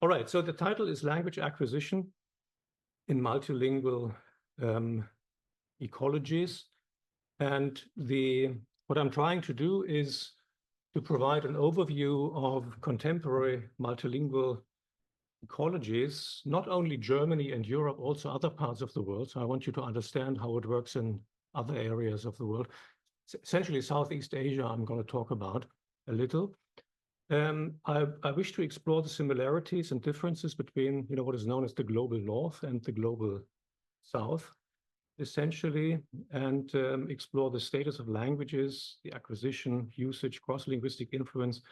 All right, so the title is Language Acquisition in Multilingual Ecologies. And what I'm trying to do is to provide an overview of contemporary multilingual ecologies, not only Germany and Europe, also other parts of the world. So I want you to understand how it works in other areas of the world. Essentially, Southeast Asia, I'm going to talk about a little. I wish to explore the similarities and differences between, what is known as the global North and the global South, essentially, and explore the status of languages, the acquisition, usage, cross-linguistic influence,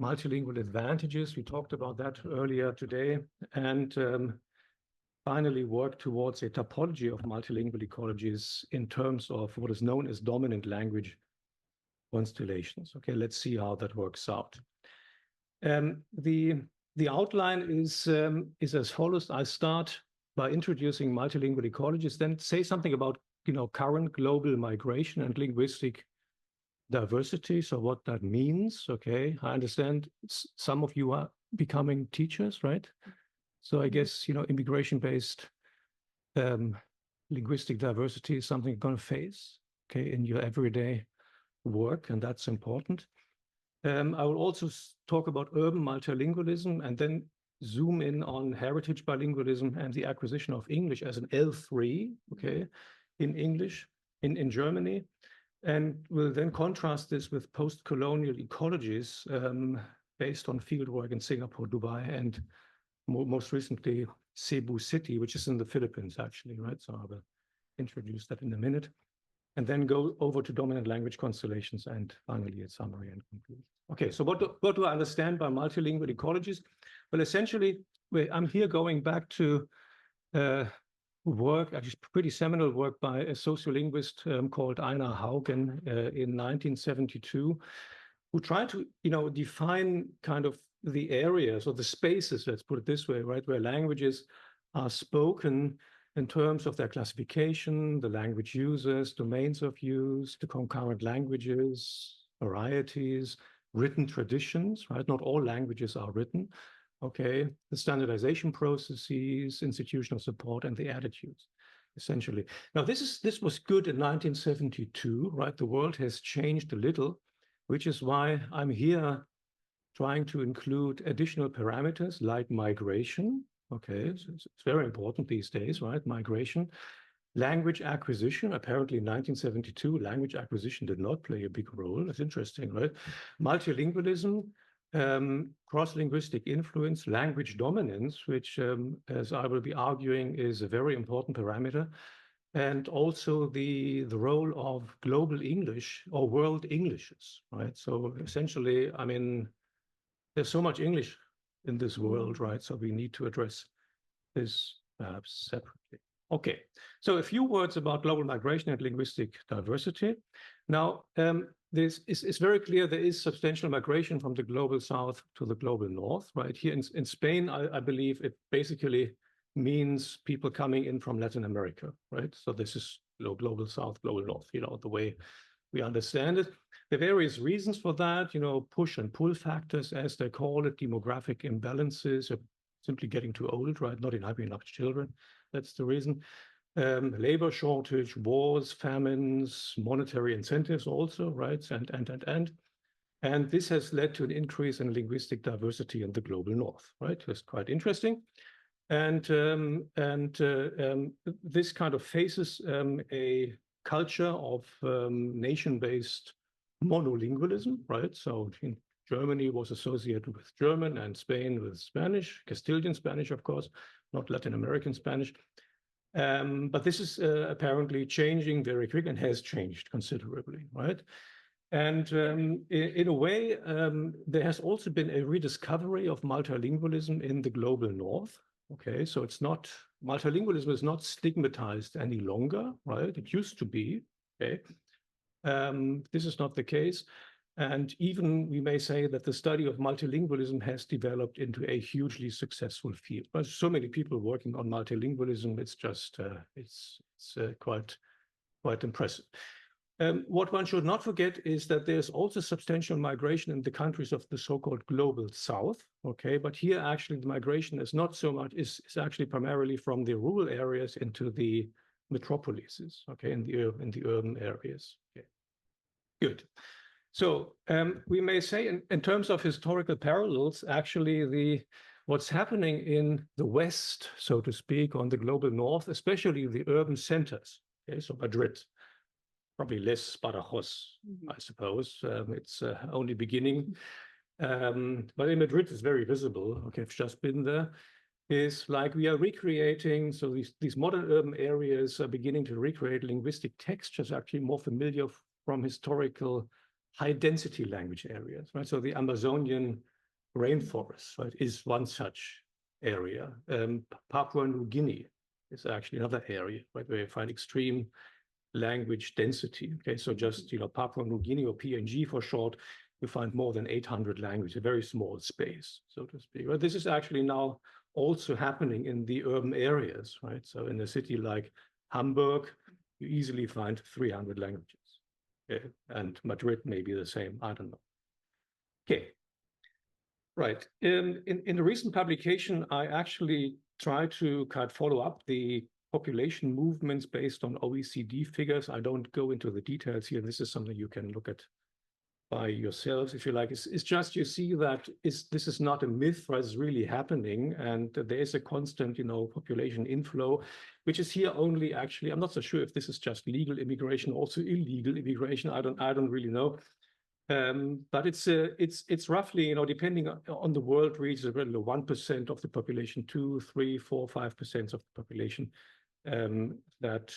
multilingual advantages. We talked about that earlier today, and finally work towards a topology of multilingual ecologies in terms of what is known as dominant language constellations. Okay, let's see how that works out. The outline is as follows. I start by introducing multilingual ecologies, then say something about current global migration and linguistic diversity. So what that means. Okay, I understand some of you are becoming teachers, right? So I guess immigration-based linguistic diversity is something you're going to face, okay, in your everyday work, and that's important. I will also talk about urban multilingualism and then zoom in on heritage bilingualism and the acquisition of English as an L3, okay, in English, in Germany. And we'll then contrast this with post-colonial ecologies based on fieldwork in Singapore, Dubai, and most recently Cebu City, which is in the Philippines, actually, right? So I will introduce that in a minute. And then go over to dominant language constellations and finally a summary and conclusion. Okay, so what do I understand by multilingual ecologies? Well, essentially, I'm here going back to work, actually pretty seminal work by a sociolinguist called Einar Haugen in 1972, who tried to define kind of the areas or the spaces, let's put it this way, right, where languages are spoken in terms of their classification, the language users, domains of use, the concurrent languages, varieties, written traditions, right? Not all languages are written, okay? The standardization processes, institutional support, and the attitudes, essentially. Now, this was good in 1972, right? The world has changed a little, which is why I'm here trying to include additional parameters like migration. Okay, so it's very important these days, right? Migration, language acquisition. Apparently in 1972, language acquisition did not play a big role. That's interesting, right? Multilingualism, cross-linguistic influence, language dominance, which, as I will be arguing, is a very important parameter. And also the role of global English or world Englishes, right? So essentially, I mean, there's so much English in this world, right? So we need to address this perhaps separately. Okay, so a few words about global migration and linguistic diversity. Now, it's very clear there is substantial migration from the global south to the global north, right? Here in Spain, I believe it basically means people coming in from Latin America, right? So this is global south, global north, the way we understand it. There are various reasons for that, push and pull factors, as they call it, demographic imbalances, simply getting too old, right? Not having enough children. That's the reason. Labor shortage, wars, famines, monetary incentives also, right? And this has led to an increase in linguistic diversity in the global north, right? That's quite interesting. And this kind of faces a culture of nation-based monolingualism, right? So Germany was associated with German and Spain with Spanish, Castilian Spanish, of course, not Latin American Spanish. But this is apparently changing very quickly and has changed considerably, right? And in a way, there has also been a rediscovery of multilingualism in the global north. Okay, so multilingualism is not stigmatized any longer, right? It used to be, okay? This is not the case. And even we may say that the study of multilingualism has developed into a hugely successful field. There's so many people working on multilingualism, it's just, it's quite impressive. What one should not forget is that there's also substantial migration in the countries of the so-called global south, okay? But here actually the migration is not so much, is actually primarily from the rural areas into the metropolises, okay, in the urban areas. Okay. Good. So we may say in terms of historical parallels, actually what's happening in the West, so to speak, on the global north, especially the urban centers, okay, so Madrid, probably less Badajoz, I suppose. It's only beginning. But in Madrid, it's very visible. Okay, I've just been there. Is like we are recreating, so these modern urban areas are beginning to recreate linguistic textures actually more familiar from historical high-density language areas, right? So the Amazonian rainforest, right, is one such area. Papua New Guinea is actually another area, right, where you find extreme language density. Okay, so just Papua New Guinea, or PNG for short, you find more than 800 languages, a very small space, so to speak. But this is actually now also happening in the urban areas, right? So in a city like Hamburg, you easily find 300 languages. Okay? And Madrid may be the same, I don't know. Okay, right. In a recent publication, I actually tried to kind of follow up the population movements based on OECD figures. I don't go into the details here. This is something you can look at by yourselves, if you like. It's just, you see that this is not a myth, right? It's really happening, and there is a constant, population inflow, which is here only actually. I'm not so sure if this is just legal immigration, also illegal immigration. I don't really know. But it's roughly, depending on the world region, 1% of the population, 2, 3, 4, 5% of the population that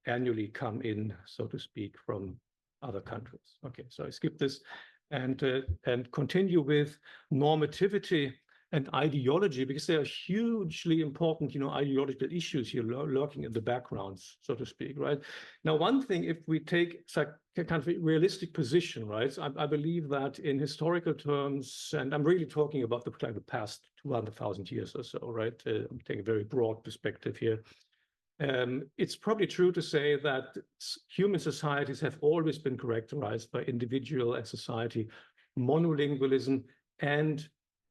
annually come in, so to speak, from other countries. Okay, so I skip this and continue with normativity and ideology, because they are hugely important, ideological issues here lurking in the backgrounds, so to speak, right? Now, one thing, if we take a kind of a realistic position, right? So I believe that in historical terms, and I'm really talking about the past 200,000 years or so, right? I'm taking a very broad perspective here. It's probably true to say that human societies have always been characterized by individual and society monolingualism and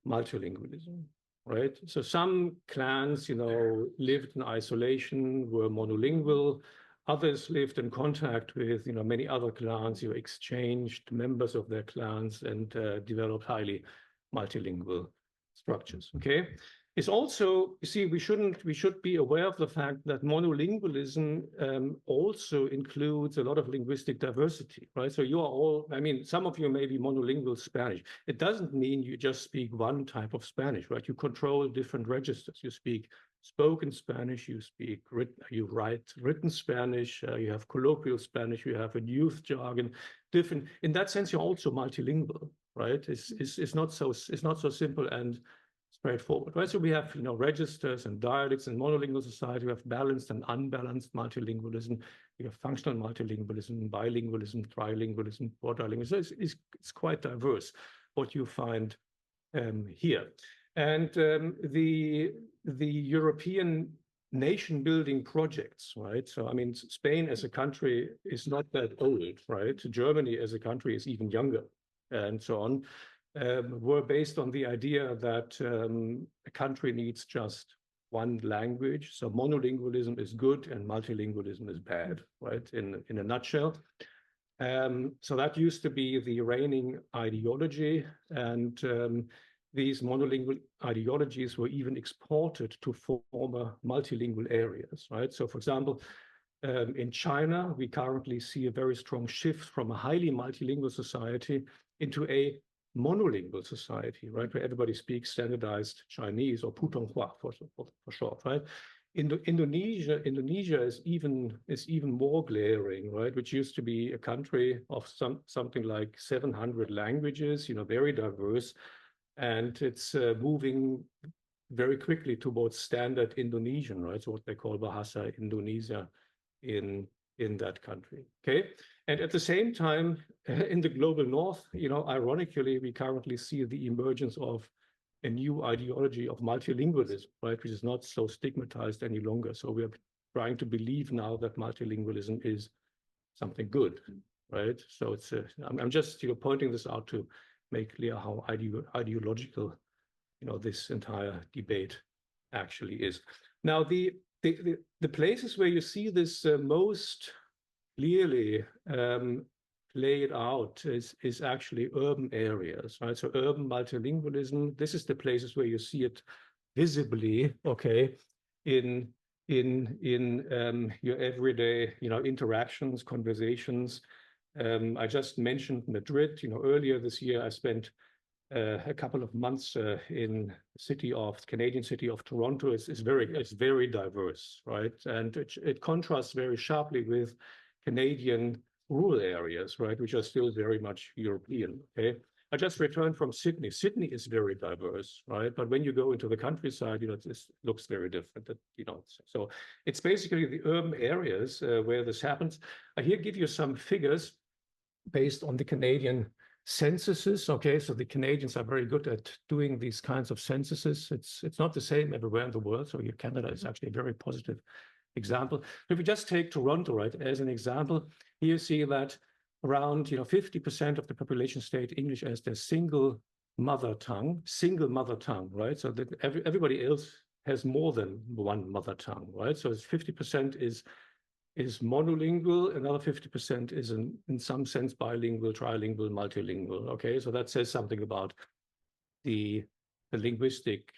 multilingualism, right? So some clans, lived in isolation, were monolingual. Others lived in contact with, many other clans, exchanged members of their clans and developed highly multilingual structures, okay? It's also, you see, we should be aware of the fact that monolingualism also includes a lot of linguistic diversity, right? So you are all, some of you may be monolingual Spanish. It doesn't mean you just speak one type of Spanish, right? You control different registers. You speak spoken Spanish, you write written Spanish, you have colloquial Spanish, you have a youth jargon, different. In that sense, you're also multilingual, right? It's not so simple and straightforward, right? So we have, registers and dialects. In monolingual society. We have balanced and unbalanced multilingualism. We have functional multilingualism, bilingualism, trilingualism, quadrilingualism. So it's quite diverse what you find here. And the European nation-building projects, right? So, Spain as a country is not that old, right? Germany as a country is even younger, and so on. Were based on the idea that a country needs just one language. So monolingualism is good and multilingualism is bad, right? In a nutshell. So that used to be the reigning ideology, and these monolingual ideologies were even exported to former multilingual areas, right? So, for example, in China, we currently see a very strong shift from a highly multilingual society into a monolingual society, right, where everybody speaks standardized Chinese, or Putonghua for short, right? Indonesia is even more glaring, right? Which used to be a country of something like 700 languages, very diverse, and it's moving very quickly towards standard Indonesian, right? So what they call Bahasa Indonesia in that country, okay? And at the same time, in the global north, ironically, we currently see the emergence of a new ideology of multilingualism, right, which is not so stigmatized any longer. So we are trying to believe now that multilingualism is something good, right? So it's I'm just pointing this out to make clear how ideological this entire debate actually is. Now the places where you see this most clearly laid out is actually urban areas, right? So urban multilingualism, this is the places where you see it visibly, okay, in your everyday, interactions, conversations. I just mentioned Madrid. Earlier this year, I spent a couple of months in the Canadian city of Toronto. It's very diverse, right? And it contrasts very sharply with Canadian rural areas, right, which are still very much European. Okay, I just returned from Sydney. Sydney is very diverse, right? But when you go into the countryside, it looks very different. So it's basically the urban areas where this happens. I here give you some figures based on the Canadian censuses. Okay, so the Canadians are very good at doing these kinds of censuses. It's not the same everywhere in the world. So here, Canada is actually a very positive example. If we just take Toronto, right, as an example, here you see that around 50% of the population state English as their single mother tongue, right? So that everybody else has more than one mother tongue, right? So it's 50% is monolingual, another 50% is in some sense bilingual, trilingual, multilingual. Okay, so that says something about the linguistic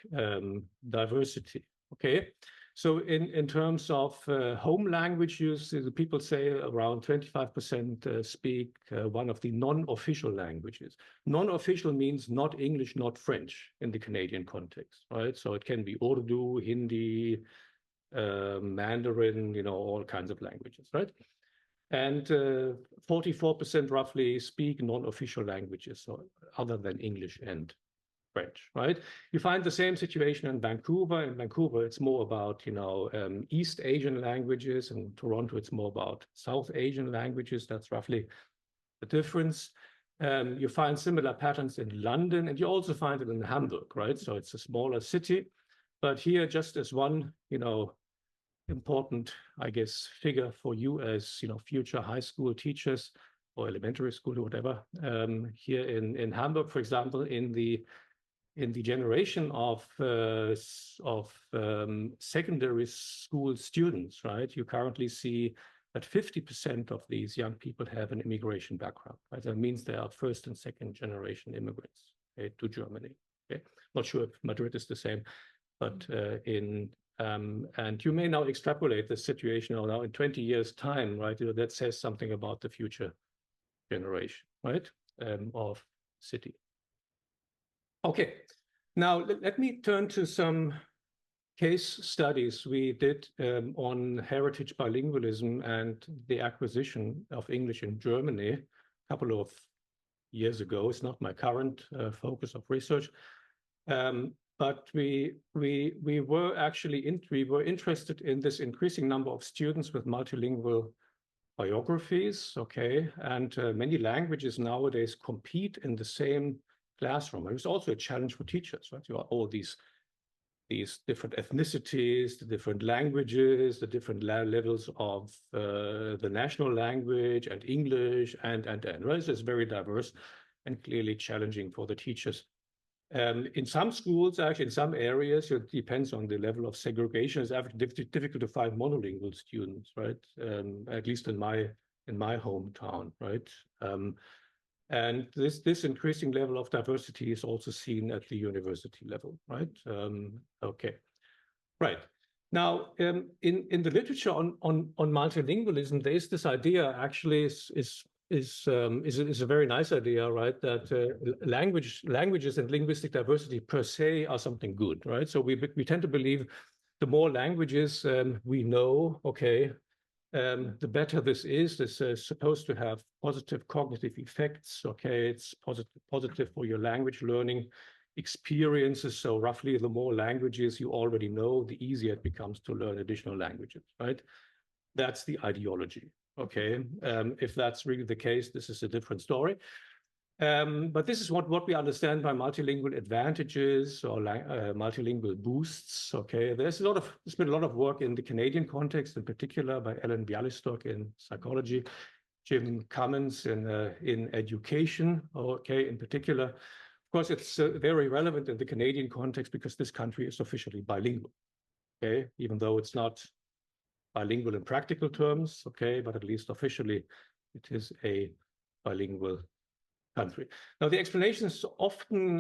diversity. Okay, so in terms of home language use, people say around 25% speak one of the non-official languages. Non-official means not English, not French in the Canadian context, right? So it can be Urdu, Hindi, Mandarin, all kinds of languages, right? And 44% roughly speak non-official languages, so other than English and French, right? You find the same situation in Vancouver. In Vancouver, it's more about, East Asian languages. In Toronto, it's more about South Asian languages. That's roughly the difference. You find similar patterns in London, and you also find it in Hamburg, right? So it's a smaller city. But here, just as one, important, I guess, figure for you as, future high school teachers or elementary school or whatever, here in Hamburg, for example, in the generation of secondary school students, right? You currently see that 50% of these young people have an immigration background, right? That means they are first and second generation immigrants, okay, to Germany. Okay, not sure if Madrid is the same, but and you may now extrapolate the situation now in 20 years' time, right? That says something about the future generation, right, of city. Okay, now let me turn to some case studies we did on heritage bilingualism and the acquisition of English in Germany a couple of years ago. It's not my current focus of research, but we were interested in this increasing number of students with multilingual biographies, okay, and many languages nowadays compete in the same classroom. And it's also a challenge for teachers, right? You have all these different ethnicities, the different languages, the different levels of the national language and English and, right? So it's very diverse and clearly challenging for the teachers. In some schools, actually, in some areas, it depends on the level of segregation. It's difficult to find monolingual students, right? At least in my hometown, right? And this increasing level of diversity is also seen at the university level, right? Okay, right. Now, in the literature on multilingualism, there is this idea actually is a very nice idea, right? That languages and linguistic diversity per se are something good, right? So we tend to believe the more languages we know, okay, the better this is. This is supposed to have positive cognitive effects, okay? It's positive for your language learning experiences. So roughly the more languages you already know, the easier it becomes to learn additional languages, right? That's the ideology. Okay, if that's really the case, this is a different story. But this is what we understand by multilingual advantages or multilingual boosts. Okay, there's been a lot of work in the Canadian context, in particular by Ellen Bialystok in psychology, Jim Cummins in education, okay, in particular. Of course, it's very relevant in the Canadian context because this country is officially bilingual, okay, even though it's not bilingual in practical terms, okay, but at least officially it is a bilingual country. Now, the explanations often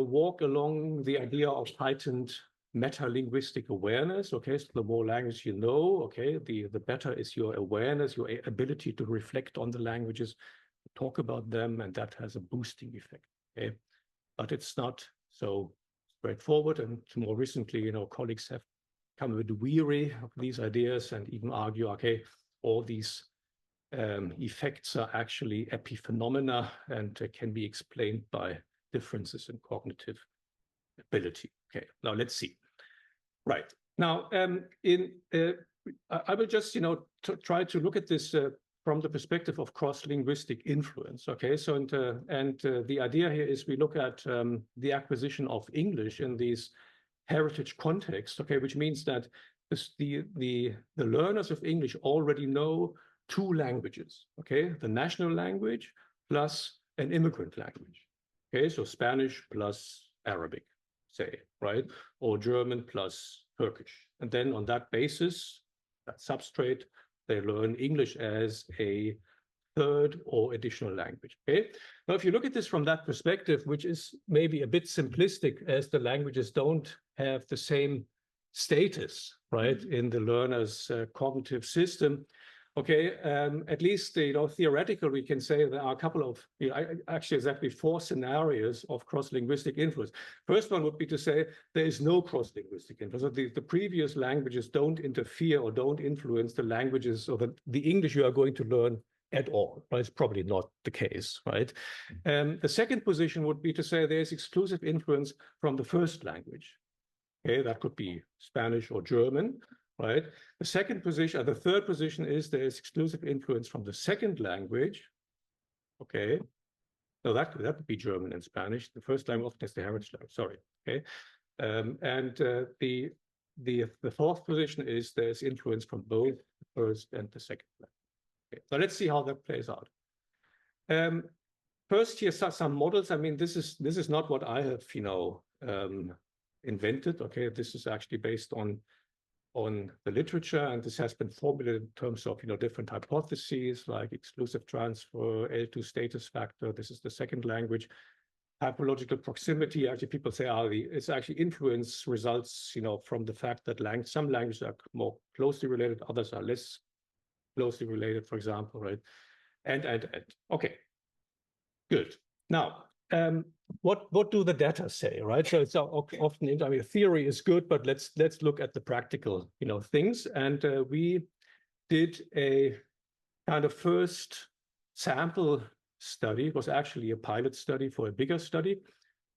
walk along the idea of heightened meta-linguistic awareness, okay, so the more language you know, okay, the better is your awareness, your ability to reflect on the languages, talk about them, and that has a boosting effect, okay? But it's not so straightforward, and more recently, you know, colleagues have come a bit weary of these ideas and even argue, okay, all these effects are actually epiphenomena and can be explained by differences in cognitive ability. Okay, now let's see. Right. Now, I will just, you know, try to look at this from the perspective of cross-linguistic influence. Okay, so the idea here is we look at the acquisition of English in these heritage contexts. Okay, which means that the learners of English already know two languages. Okay, the national language plus an immigrant language. Okay, so Spanish plus Arabic, say, right? Or German plus Turkish. And then on that basis, that substrate, they learn English as a third or additional language, okay? Now, if you look at this from that perspective, which is maybe a bit simplistic as the languages don't have the same status, right, in the learner's cognitive system, okay, at least, you know, theoretically, we can say there are a couple of, you know, actually exactly 4 scenarios of cross-linguistic influence. First one would be to say there is no cross-linguistic influence. So the previous languages don't interfere or don't influence the languages or the English you are going to learn at all. Right? It's probably not the case, right? The second position would be to say there's exclusive influence from the first language. Okay, that could be Spanish or German. Right. The second position, the third position is there is exclusive influence from the second language. Okay. No, that would be German and Spanish. The first language often is the heritage language. Sorry. Okay. The fourth position is there's influence from both the first and the second language. Okay. So let's see how that plays out. First, here are some models. I mean, this is not what I have, you know, invented. Okay, this is actually based on the literature, and this has been formulated in terms of, you know, different hypotheses like exclusive transfer, L2 status factor. This is the second language. Typological proximity, actually people say, it's actually influence results, you know, from the fact that some languages are more closely related, others are less closely related, for example, right? And. Okay, good. Now, what do the data say, right? So it's often, I mean, theory is good, but let's look at the practical, you know, things. And we did a kind of first sample study. It was actually a pilot study for a bigger study.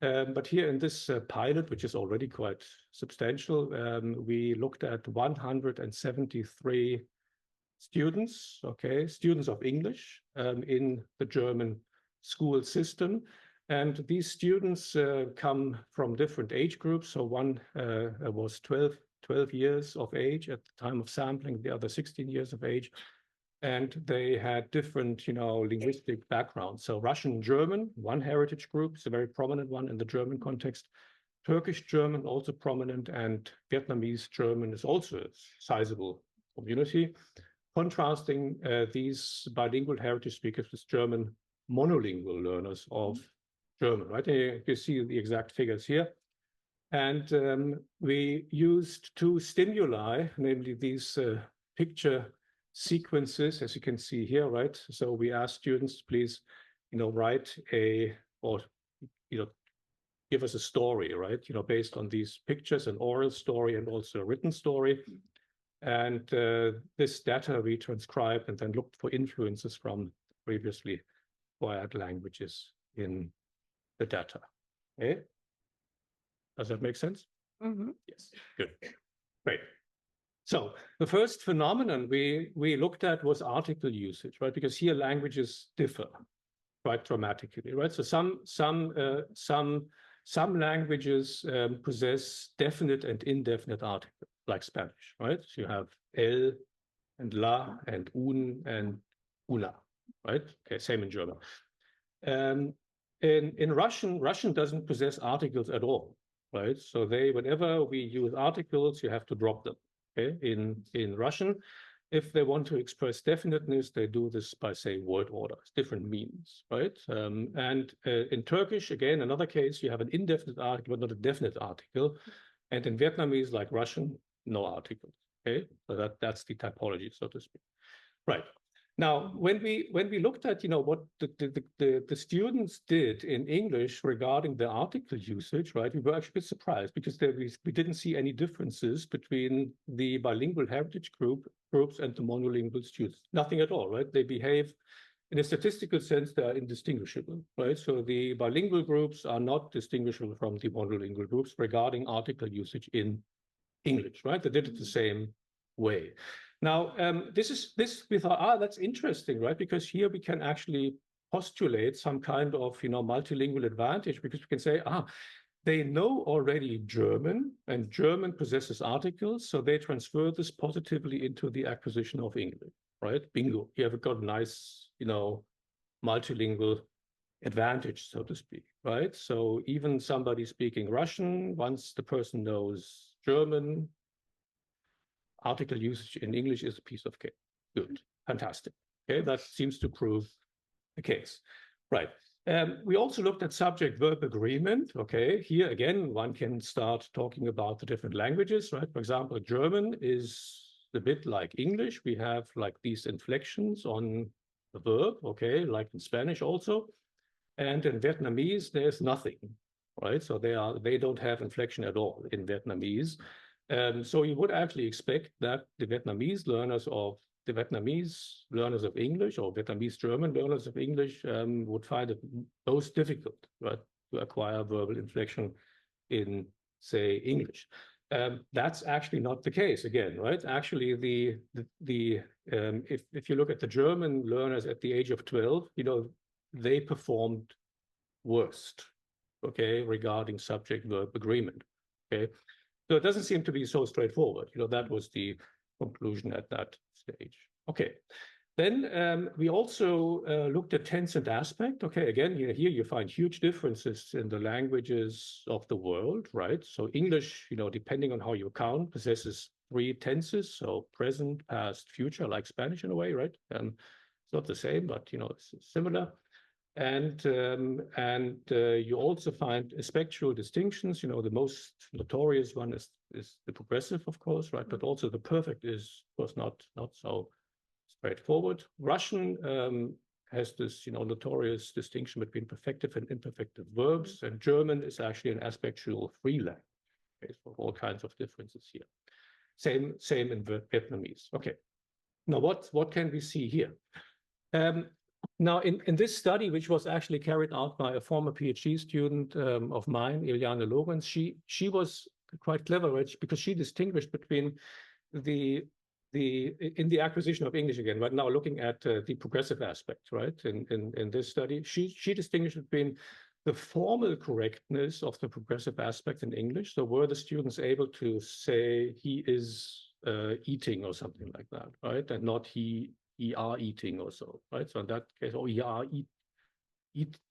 But here in this pilot, which is already quite substantial, we looked at 173 students, okay, students of English in the German school system. And these students come from different age groups. So one was 12 years of age at the time of sampling, the other 16 years of age. And they had different, you know, linguistic backgrounds. So Russian German, one heritage group, is a very prominent one in the German context. Turkish German, also prominent, and Vietnamese German is also a sizable community. Contrasting these bilingual heritage speakers with German monolingual learners of German, right? You see the exact figures here. And we used 2 stimuli, namely these picture sequences, as you can see here, right? So we asked students to please, you know, write or, you know, give us a story, right? You know, based on these pictures, an oral story and also a written story. And this data we transcribed and then looked for influences from previously acquired languages in the data. Okay? Does that make sense? Mm-hmm. Yes, good, great. So the first phenomenon we looked at was article usage, right? Because here languages differ quite dramatically, right? So some languages possess definite and indefinite articles, like Spanish, right? So you have el and la and un and una, right? Okay, same in German. In Russian doesn't possess articles at all, right? So whenever we use articles, you have to drop them. Okay, in Russian, if they want to express definiteness, they do this by, say, word orders, different means, right? And in Turkish, again, another case, you have an indefinite article, but not a definite article. And in Vietnamese, like Russian, no articles. Okay, so that's the typology, so to speak. Right. Now, when we looked at, what the students did in English regarding the article usage, right, we were actually a bit surprised because we didn't see any differences between the bilingual heritage groups and the monolingual students. Nothing at all, right? They behave in a statistical sense, they are indistinguishable, right? So the bilingual groups are not distinguishable from the monolingual groups regarding article usage in English, right? They did it the same way. Now, we thought, that's interesting, right? Because here we can actually postulate some kind of, multilingual advantage because we can say, they know already German and German possesses articles, so they transfer this positively into the acquisition of English, right? Bingo, you have got a nice, multilingual advantage, so to speak, right? So even somebody speaking Russian, once the person knows German, article usage in English is a piece of cake. Good, fantastic. Okay, that seems to prove the case. Right. We also looked at subject-verb agreement. Okay, here again, one can start talking about the different languages, right? For example, German is a bit like English. We have like these inflections on the verb, okay, like in Spanish also. And in Vietnamese, there's nothing, right? So they don't have inflection at all in Vietnamese. So you would actually expect that the Vietnamese learners of English or Vietnamese German learners of English would find it most difficult, right, to acquire verbal inflection in, say, English. That's actually not the case again, right? Actually, if you look at the German learners at the age of 12, they performed worst, okay, regarding subject-verb agreement, okay? So it doesn't seem to be so straightforward. That was the conclusion at that stage. Okay. Then we also looked at tense and aspect. Okay, again, here you find huge differences in the languages of the world, right? So English, depending on how you count, possesses 3 tenses, so present, past, future, like Spanish in a way, right? It's not the same, but it's similar. And you also find spectral distinctions. The most notorious one is the progressive, of course, right? But also the perfect is, of course, not so straightforward. Russian has this, notorious distinction between perfective and imperfective verbs, and German is actually an aspectual free language. Okay, so all kinds of differences here. Same in Vietnamese. Okay. Now, what can we see here? Now, in this study, which was actually carried out by a former PhD student of mine, Iliana Lorenz, she was quite clever, right? Because she distinguished between in the acquisition of English again, right now looking at the progressive aspect, right? In this study, she distinguished between the formal correctness of the progressive aspect in English. So were the students able to say he is eating or something like that, right? And not he are eating or so, right? So in that case, or he are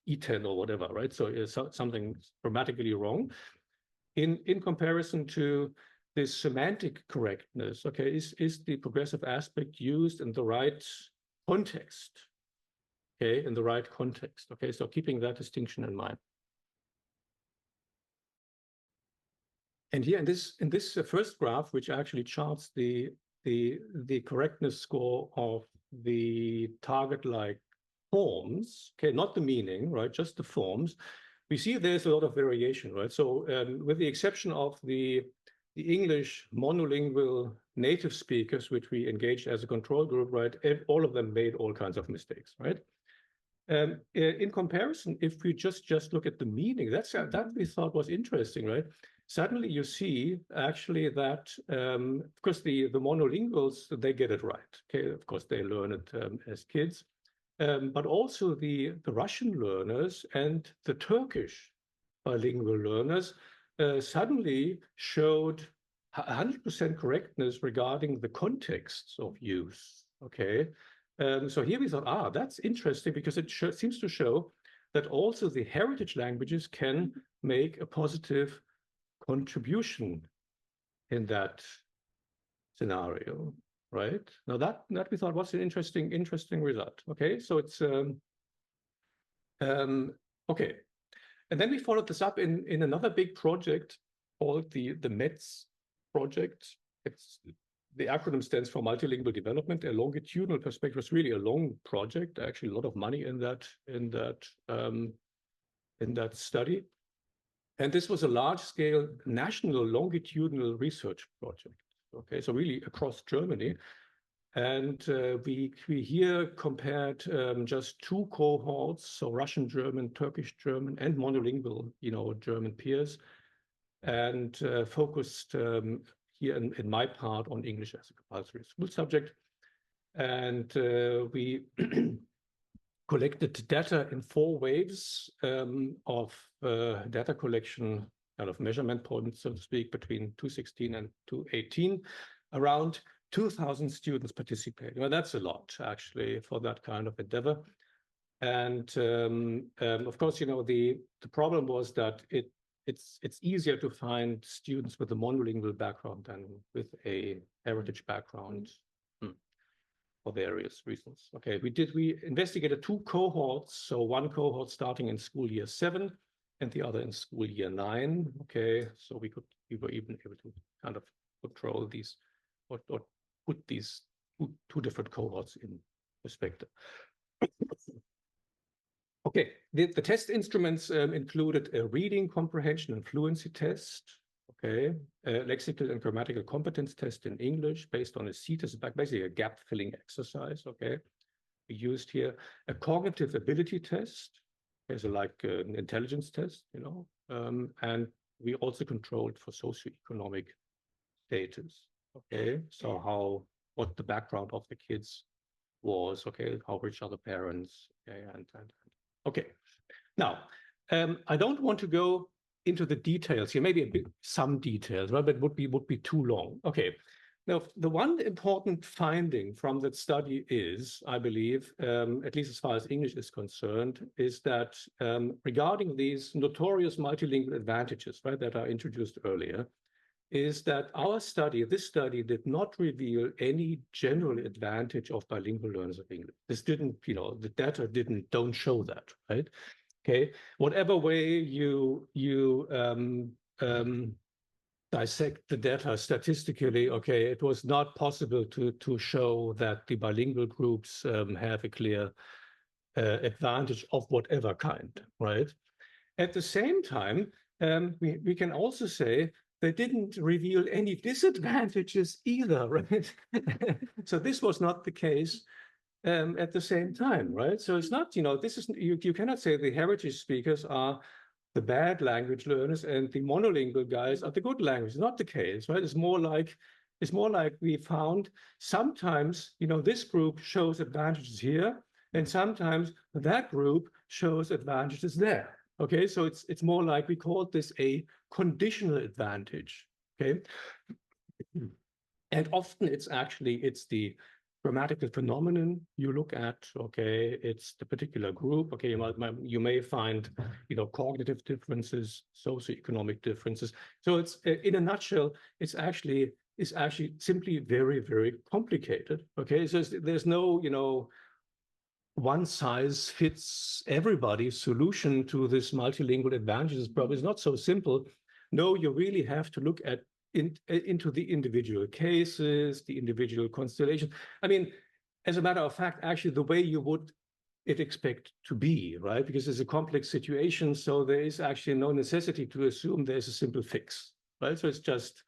eaten or whatever, right? So it's something grammatically wrong. In comparison to this semantic correctness, okay, is the progressive aspect used in the right context? Okay, in the right context. Okay, so keeping that distinction in mind. And here in this first graph, which actually charts the correctness score of the target-like forms, okay, not the meaning, right, just the forms, we see there's a lot of variation, right? So with the exception of the English monolingual native speakers, which we engaged as a control group, right, all of them made all kinds of mistakes, right? In comparison, if we just look at the meaning, that we thought was interesting, right? Suddenly you see actually that, of course, the monolinguals, they get it right. Okay, of course, they learn it as kids. But also the Russian learners and the Turkish bilingual learners suddenly showed 100% correctness regarding the contexts of use, okay? So here we thought, that's interesting because it seems to show that also the heritage languages can make a positive contribution in that scenario, right? Now that we thought was an interesting result. Okay, so it's okay, and then we followed this up in another big project called the METS project. It's the acronym stands for Multilingual Development. A longitudinal perspective. It's really a long project. Actually, a lot of money in that study. And this was a large-scale national longitudinal research project. Okay, so really across Germany. And we here compared just two cohorts, so Russian German, Turkish German, and monolingual, German peers, and focused here in my part on English as a compulsory school subject. And we collected data in 4 waves of data collection, kind of measurement points, so to speak, between 2016 and 2018. Around 2,000 students participated. Well, that's a lot, actually, for that kind of endeavor. And of course, the problem was that it's easier to find students with a monolingual background than with a heritage background for various reasons. Okay, we investigated 2 cohorts. So one cohort starting in school year 7 and the other in school year 9. Okay, so we were even able to kind of control these or put these two different cohorts in perspective. Okay, the test instruments included a reading comprehension and fluency test, okay, a lexical and grammatical competence test in English based on a CETAS, basically a gap-filling exercise, okay. We used here a cognitive ability test, okay, so like an intelligence test, and we also controlled for socioeconomic status, okay, so what the background of the kids was, okay, how rich are the parents, okay, and okay. Now, I don't want to go into the details here, maybe some details, right? But would be too long. Okay. Now, the one important finding from that study is, I believe, at least as far as English is concerned, is that regarding these notorious multilingual advantages, right, that are introduced earlier, is that this study did not reveal any general advantage of bilingual learners of English. This didn't, the data don't show that, right? Okay, whatever way you dissect the data statistically, okay, it was not possible to show that the bilingual groups have a clear advantage of whatever kind, right? At the same time, we can also say they didn't reveal any disadvantages either, right? So this was not the case at the same time, right? So it's not, this is, you cannot say the heritage speakers are the bad language learners and the monolingual guys are the good language. It's not the case, right? It's more like we found sometimes, this group shows advantages here, and sometimes that group shows advantages there. Okay, so it's more like we call this a conditional advantage. Okay, and often it's the grammatical phenomenon you look at. Okay, it's the particular group. Okay, you may find cognitive differences, socioeconomic differences. So it's in a nutshell, it's actually simply very, very complicated. Okay, so there's no one size fits everybody solution to this multilingual advantages problem. Is not so simple. No, you really have to look at into the individual cases, the individual constellation. I mean, as a matter of fact, actually the way you would expect to be, right? Because it's a complex situation, so there is actually no necessity to assume there's a simple fix, right? So it's just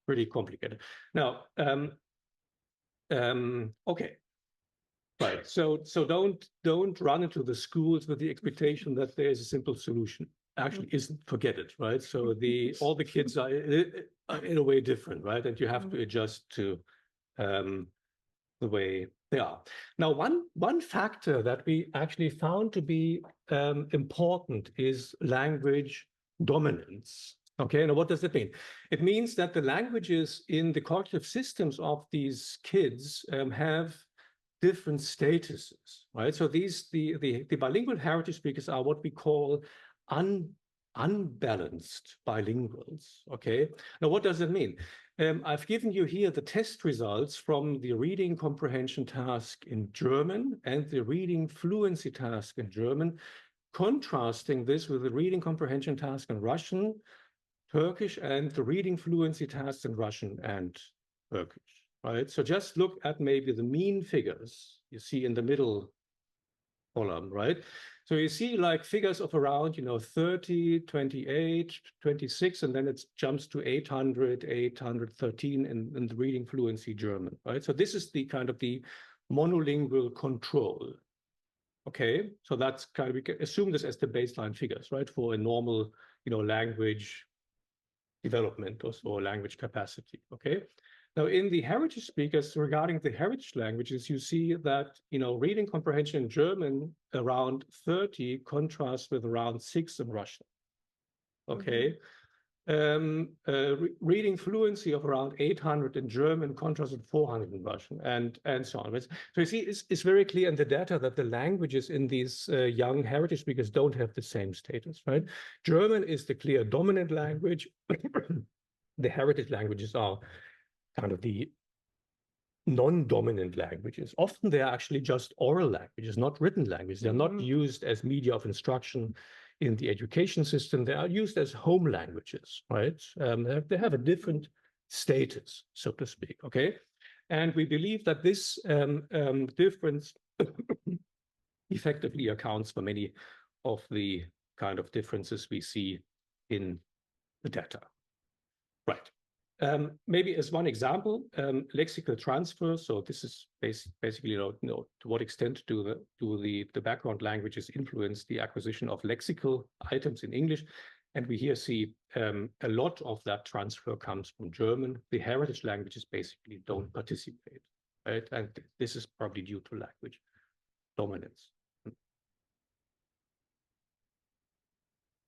pretty complicated. Now, okay. Right. So don't run into the schools with the expectation that there is a simple solution. Actually, isn't. Forget it. Right. So all the kids are in a way different, right? And you have to adjust to the way they are. Now, one factor that we actually found to be important is language dominance. Okay. Now, what does that mean? It means that the languages in the cognitive systems of these kids have different statuses, right? So the bilingual heritage speakers are what we call unbalanced bilinguals, okay? Now, what does it mean? I've given you here the test results from the reading comprehension task in German and the reading fluency task in German, contrasting this with the reading comprehension task in Russian, Turkish, and the reading fluency tasks in Russian and Turkish, right? So just look at maybe the mean figures you see in the middle column, right? So you see like figures of around, 30, 28, 26, and then it jumps to 800, 813 in the reading fluency German, right? So this is the kind of the monolingual control. Okay, so that's kind of, we can assume this as the baseline figures, right? For a normal, language development or language capacity, okay? Now, in the heritage speakers, regarding the heritage languages, you see that, reading comprehension in German around 30 contrasts with around 6 in Russian, okay? Reading fluency of around 800 in German contrasts with 400 in Russian, and so on. So you see, it's very clear in the data that the languages in these young heritage speakers don't have the same status, right? German is the clear dominant language. The heritage languages are kind of the non-dominant languages. Often they are actually just oral languages, not written languages. They're not used as media of instruction in the education system. They are used as home languages, right? They have a different status, so to speak, okay? And we believe that this difference effectively accounts for many of the kind of differences we see in the data. Right. Maybe as one example, lexical transfer. So this is basically, to what extent do the background languages influence the acquisition of lexical items in English? And we here see a lot of that transfer comes from German. The heritage languages basically don't participate, right? And this is probably due to language dominance.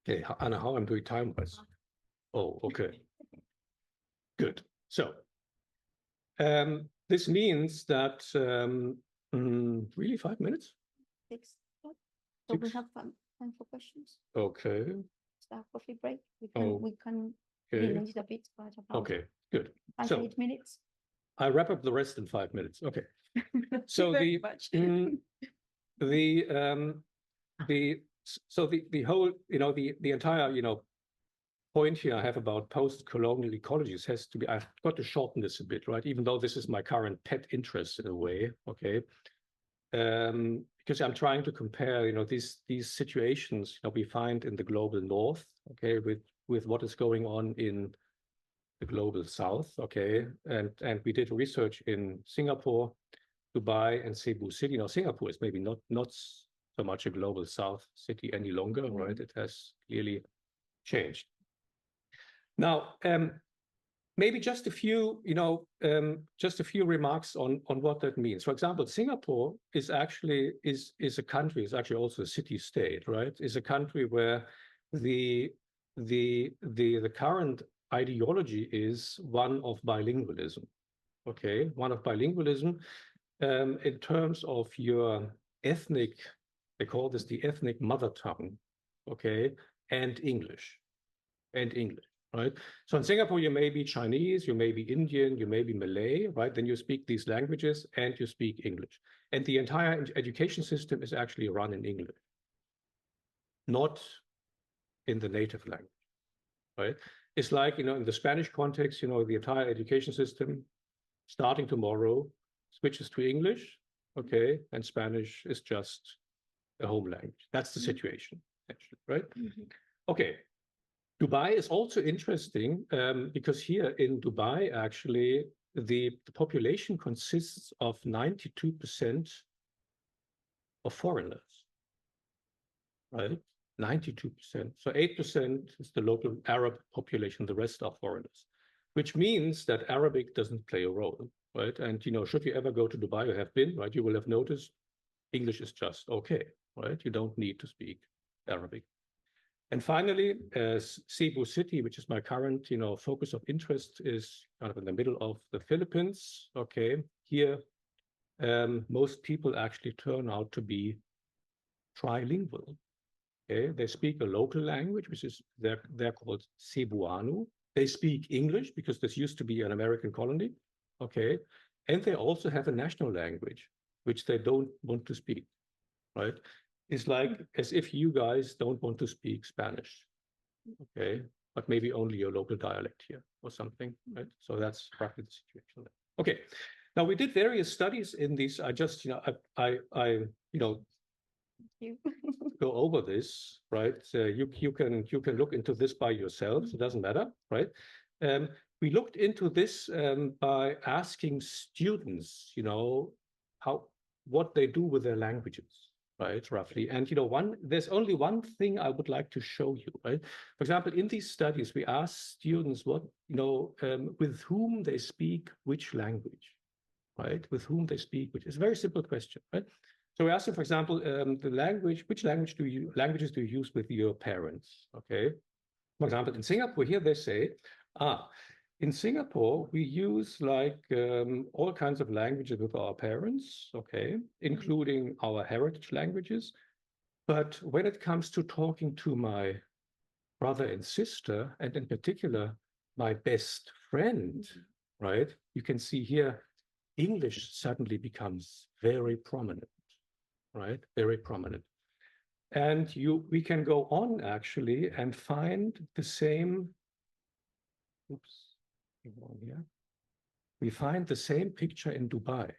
Okay, Anna, how I'm doing time-wise? Oh, okay. Good. So this means that really 5 minutes? 6. So we have time for questions. Okay. Start coffee break. We can okay. delay it a bit, but about okay, good. 5 so 8 minutes. I wrap up the rest in 5 minutes. Okay. So the whole, the entire, point here I have about post-colonial ecologies has to be, I've got to shorten this a bit, right? Even though this is my current pet interest in a way, okay? Because I'm trying to compare, these situations we find in the global north, okay, with what is going on in the global south, okay? And we did research in Singapore, Dubai, and Cebu City. Now, Singapore is maybe not so much a global south city any longer, right? It has clearly changed. Now, maybe just a few, just a few remarks on what that means. For example, Singapore is actually is a country, is actually also a city-state, right? Is a country where the current ideology is one of bilingualism. Okay, one of bilingualism in terms of your ethnic, they call this the ethnic mother tongue, okay, and English. Right? So in Singapore, you may be Chinese, you may be Indian, you may be Malay, right? Then you speak these languages and you speak English. And the entire education system is actually run in English, not in the native language, right? It's like, in the Spanish context, the entire education system starting tomorrow switches to English, okay? And Spanish is just a home language. That's the situation, actually, right? Okay. Dubai is also interesting because here in Dubai, actually, the population consists of 92% of foreigners, right? 92%. So 8% is the local Arab population, the rest are foreigners, which means that Arabic doesn't play a role, right? And, should you ever go to Dubai, you have been, right? You will have noticed English is just okay, right? You don't need to speak Arabic. And finally, Cebu City, which is my current, focus of interest, is kind of in the middle of the Philippines. Okay, here most people actually turn out to be trilingual. Okay, they speak a local language, which is they're called Cebuano. They speak English because this used to be an American colony. Okay, and they also have a national language, which they don't want to speak. Right? It's like as if you guys don't want to speak Spanish. Okay, but maybe only your local dialect here or something. Right? So that's roughly the situation. Okay. Now we did various studies in these. I just, I go over this, right? You can look into this by yourselves. It doesn't matter, right? We looked into this by asking students, what they do with their languages, right? Roughly, and there's only one thing I would like to show you, right? For example, in these studies, we asked students what with whom they speak which language, right? With whom they speak, which is a very simple question, right? So we asked them, for example, which languages do you use with your parents? Okay. For example, in Singapore, here they say, in Singapore, we use like all kinds of languages with our parents, okay, including our heritage languages. But when it comes to talking to my brother and sister, and in particular, my best friend, right, you can see here, English suddenly becomes very prominent. Right? Very prominent. And we can go on actually and find the same, here. We find the same picture in Dubai,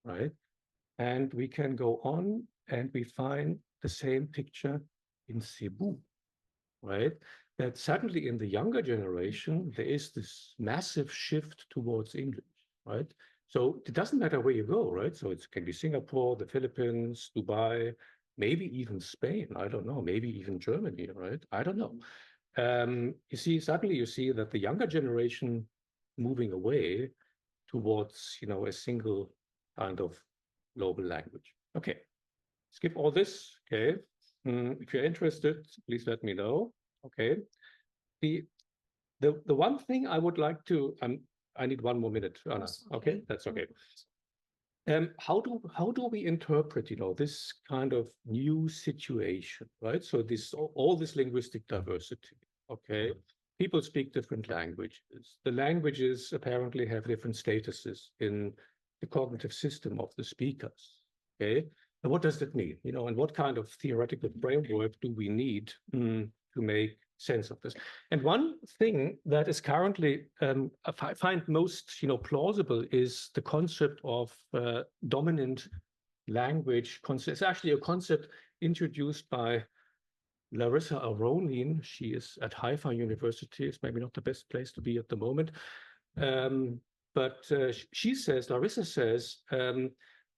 right? And we can go on and we find the same picture in Cebu, right? That suddenly in the younger generation, there is this massive shift towards English, right? So it doesn't matter where you go, right? So it can be Singapore, the Philippines, Dubai, maybe even Spain. I don't know. Maybe even Germany, right? I don't know. Suddenly you see that the younger generation moving away towards, a single kind of global language. Okay, skip all this. Okay, if you're interested, please let me know. Okay, the one thing I would like to I need one more minute, Anna. Okay, that's okay. How do we interpret, this kind of new situation, right? So all this linguistic diversity, okay? People speak different languages. The languages apparently have different statuses in the cognitive system of the speakers, okay? And what does that mean? And what kind of theoretical framework do we need to make sense of this? And one thing that is currently I find most plausible is the concept of dominant language concept. It's actually a concept introduced by Larissa Aronin. She is at Haifa University. It's maybe not the best place to be at the moment, but Larissa says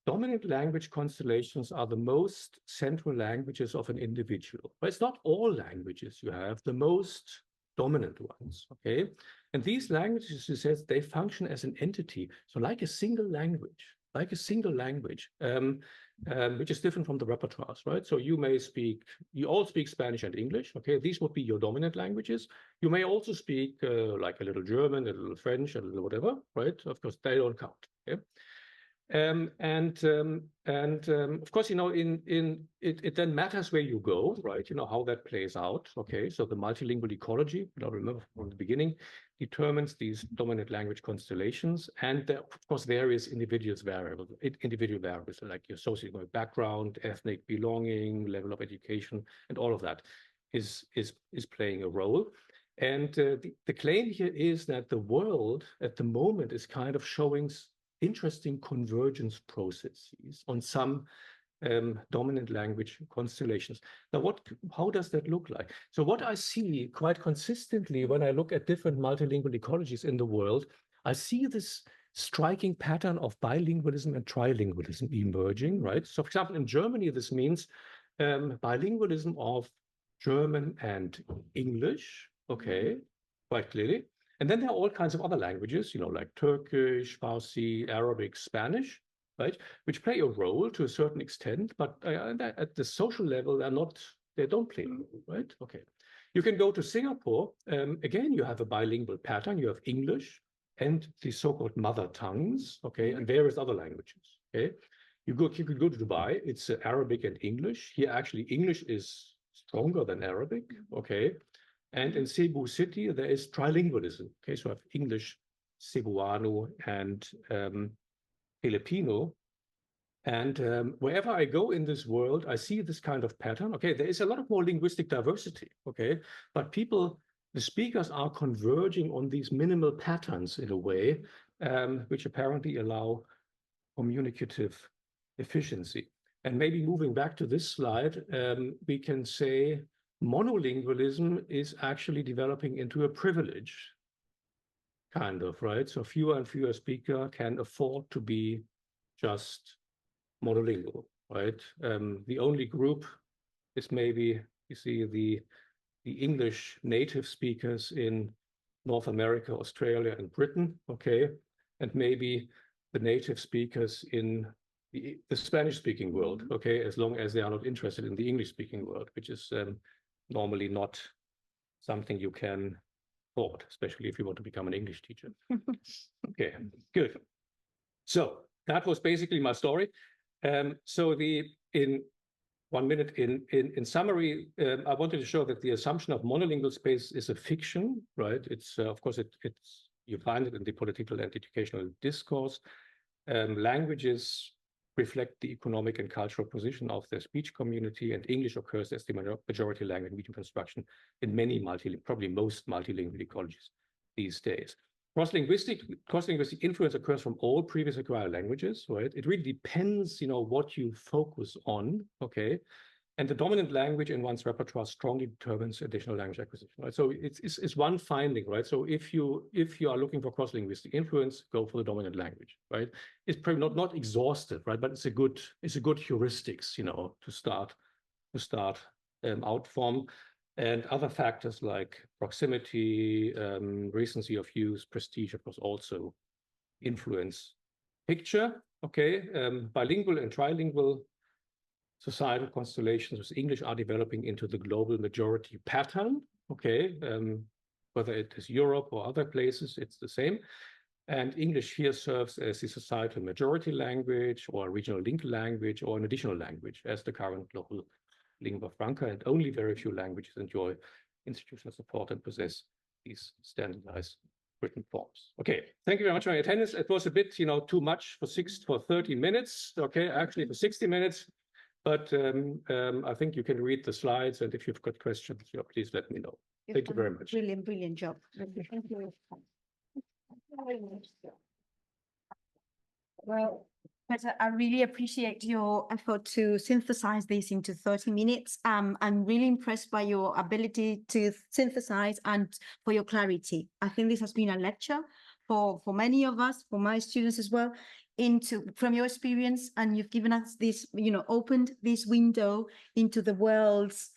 dominant language constellations are the most central languages of an individual. But it's not all languages you have, the most dominant ones, okay? And these languages, she says, they function as an entity, so like a single language, which is different from the repertoires, right? So you all speak Spanish and English, okay? These would be your dominant languages. You may also speak like a little German, a little French, a little whatever, right? Of course, they don't count, okay? Of course, it then matters where you go, right? How that plays out. Okay, so the multilingual ecology, remember from the beginning, determines these dominant language constellations, and there, of course, various individual variables like your socioeconomic background, ethnic belonging, level of education, and all of that is playing a role. And the claim here is that the world at the moment is kind of showing interesting convergence processes on some dominant language constellations. Now, how does that look like? So what I see quite consistently when I look at different multilingual ecologies in the world, I see this striking pattern of bilingualism and trilingualism emerging, right? So for example, in Germany, this means bilingualism of German and English, okay, quite clearly. And then there are all kinds of other languages, like Turkish, Farsi, Arabic, Spanish, right, which play a role to a certain extent, but at the social level, they don't play a role, right? Okay. You can go to Singapore. Again, you have a bilingual pattern. You have English and the so-called mother tongues, okay, and various other languages, okay. You could go to Dubai, it's Arabic and English. Here, actually, English is stronger than Arabic, okay. And in Cebu City, there is trilingualism, okay. So I have English, Cebuano, and Filipino. And wherever I go in this world, I see this kind of pattern. Okay, there is a lot of more linguistic diversity, okay, but the speakers are converging on these minimal patterns in a way, which apparently allow communicative efficiency. And maybe moving back to this slide, we can say monolingualism is actually developing into a privilege, kind of, right? So fewer and fewer speakers can afford to be just monolingual, right? The only group is maybe, you see, the English native speakers in North America, Australia, and Britain, okay? And maybe the native speakers in the Spanish-speaking world, okay? As long as they are not interested in the English-speaking world, which is normally not something you can afford, especially if you want to become an English teacher. Okay, good. So that was basically my story. So in 1 minute, in summary, I wanted to show that the assumption of monolingual space is a fiction, right? It's of course you find it in the political and educational discourse. Languages reflect the economic and cultural position of the speech community, and English occurs as the majority language in medium construction in many probably most multilingual ecologies these days. Cross-linguistic influence occurs from all previous acquired languages, right? It really depends, what you focus on, okay? And the dominant language in one's repertoire strongly determines additional language acquisition, right? So it's one finding, right? So if you are looking for cross-linguistic influence, go for the dominant language, right? It's probably not exhaustive, right? But it's a good heuristics, to start out from. And other factors like proximity, recency of use, prestige, of course, also influence picture. Okay, bilingual and trilingual societal constellations with English are developing into the global majority pattern. Okay, whether it is Europe or other places, it's the same. And English here serves as the societal majority language or a regional link language or an additional language as the current global lingua franca, and only very few languages enjoy institutional support and possess these standardized written forms. Okay, thank you very much for your attendance. It was a bit, too much for 30 minutes. Okay, actually for 60 minutes, but I think you can read the slides, and if you've got questions, please let me know. Thank you very much. Brilliant job. Thank you. Well, Peter, I really appreciate your effort to synthesize this into 30 minutes. I'm really impressed by your ability to synthesize and for your clarity. I think this has been a lecture for many of us, for my students as well, from your experience, and you've given us this, opened this window into the world's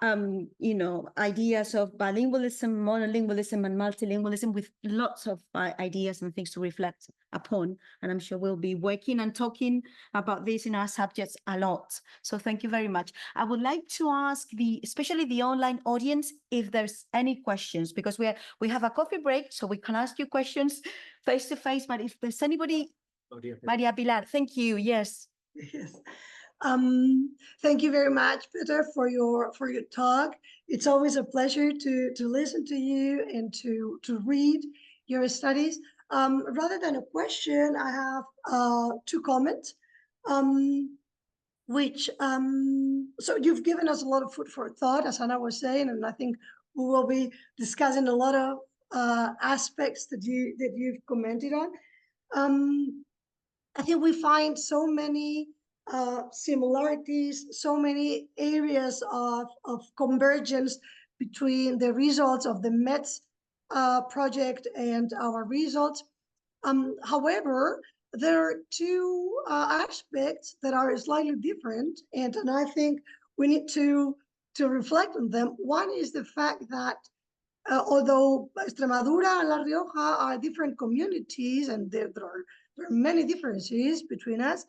ideas of bilingualism, monolingualism, and multilingualism, with lots of ideas and things to reflect upon. And I'm sure we'll be working and talking about this in our subjects a lot. So thank you very much. I would like to ask especially the online audience, if there's any questions, because we have a coffee break, so we can ask you questions face to face. But if there's anybody, Maria Pilar, thank you. Yes. Yes. Thank you very much, Peter, for your talk. It's always a pleasure to listen to you and to read your studies. Rather than a question, I have 2 comments. So you've given us a lot of food for thought, as Anna was saying, and I think we will be discussing a lot of aspects that you've commented on. I think we find so many similarities, so many areas of convergence between the results of the METS project and our results. However, there are 2 aspects that are slightly different, and I think we need to reflect on them. One is the fact that although Extremadura and La Rioja are different communities, and there are many differences between us,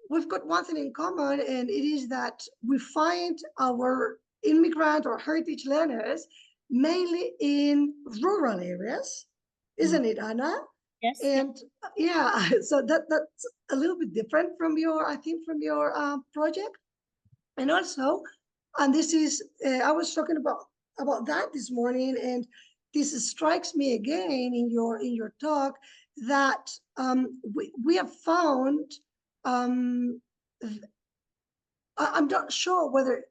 we've got one thing in common, and it is that we find our immigrant or heritage learners mainly in rural areas, isn't it, Anna? Yes. And yeah, so that's a little bit different from your, I think, from your project. And also, and this is, I was talking about that this morning, and this strikes me again in your talk, that we have found, I'm not sure whether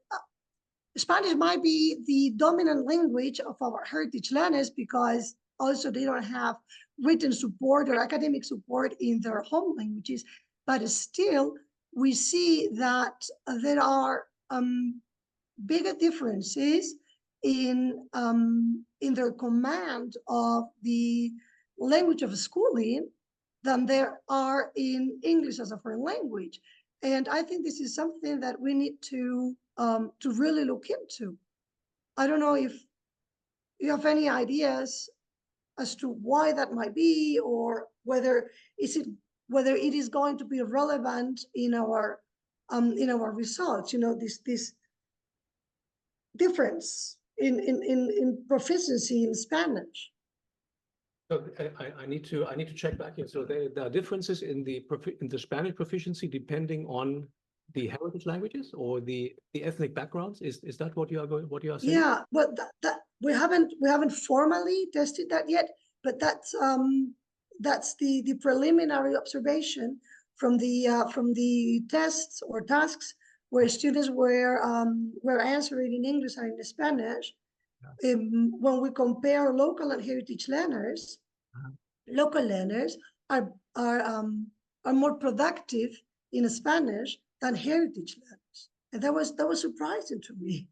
Spanish might be the dominant language of our heritage learners, because also they don't have written support or academic support in their home languages, but still we see that there are bigger differences in their command of the language of schooling than there are in English as a foreign language. And I think this is something that we need to really look into. I don't know if you have any ideas as to why that might be, or whether it is going to be relevant in our results. You know, this difference in proficiency in Spanish. So I need to check back here. So there are differences in the Spanish proficiency depending on the heritage languages or the ethnic backgrounds. Is that what you are saying? Yeah, but that we haven't formally tested that yet. But that's the preliminary observation from the tests or tasks where students were answering in English and in Spanish. When we compare local and heritage learners, local learners are more productive in Spanish than heritage learners, and that was surprising to me,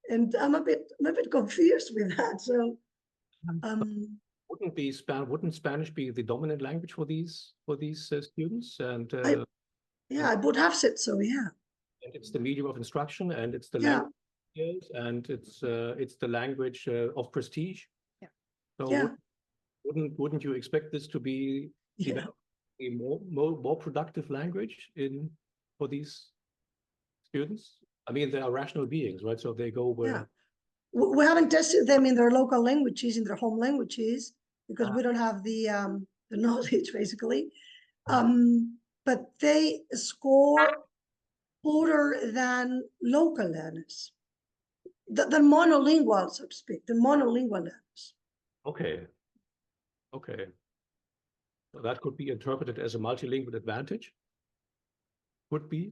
and I'm a bit confused with that. So, wouldn't Spanish be the dominant language for these students? And yeah, I would have said so. Yeah, and it's the medium of instruction, and it's the yeah. language, and it's the language of prestige. Yeah. So Yeah. wouldn't you expect this to be a more productive language for these students? I mean, they are rational beings, right? So they go where. Yeah. We haven't tested them in their local languages, in their home languages, because we don't have the knowledge, basically. But they score better than local learners, the monolingual, so to speak, the monolingual learners. Okay. Okay. So that could be interpreted as a multilingual advantage. Could be.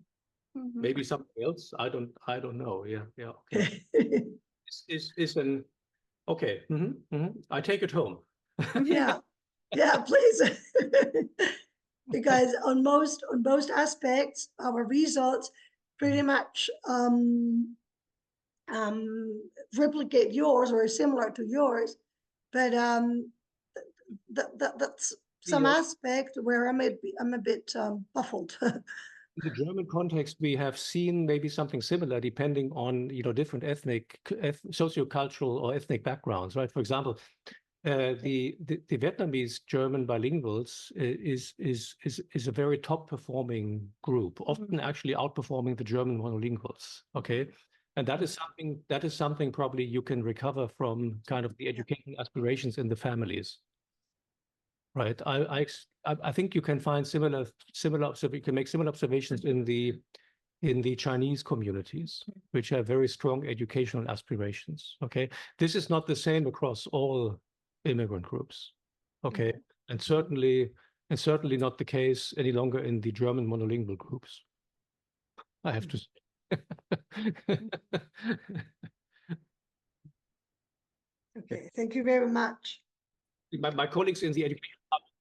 Maybe something else. I don't know. Yeah. Yeah. Okay. is an okay. I take it home. Yeah. Yeah, please. Because on most aspects, our results pretty much replicate yours or similar to yours, but that's some aspect where I'm a bit baffled. In the German context, we have seen maybe something similar depending on different sociocultural or ethnic backgrounds, right? For example, the Vietnamese German bilinguals is a very top performing group, often actually outperforming the German monolinguals. Okay, and that is something probably you can recover from kind of the education aspirations in the families, right? I think you can find similar you can make similar observations in the Chinese communities, which have very strong educational aspirations. Okay, this is not the same across all immigrant groups. Okay, and certainly not the case any longer in the German monolingual groups, I have to say. Okay, thank you very much. My colleagues in the education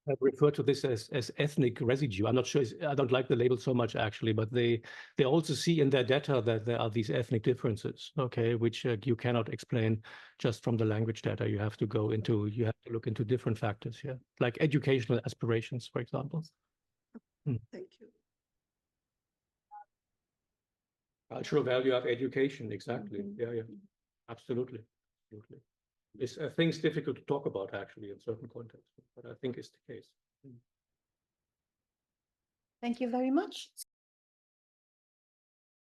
have referred to this as ethnic residue. I'm not sure, I don't like the label so much actually, but they also see in their data that there are these ethnic differences, okay, which you cannot explain just from the language data. You have to look into different factors here, like educational aspirations, for example. Thank you. Cultural value of education, exactly. Yeah, absolutely. It's things difficult to talk about actually in certain contexts, but I think it's the case. Thank you very much.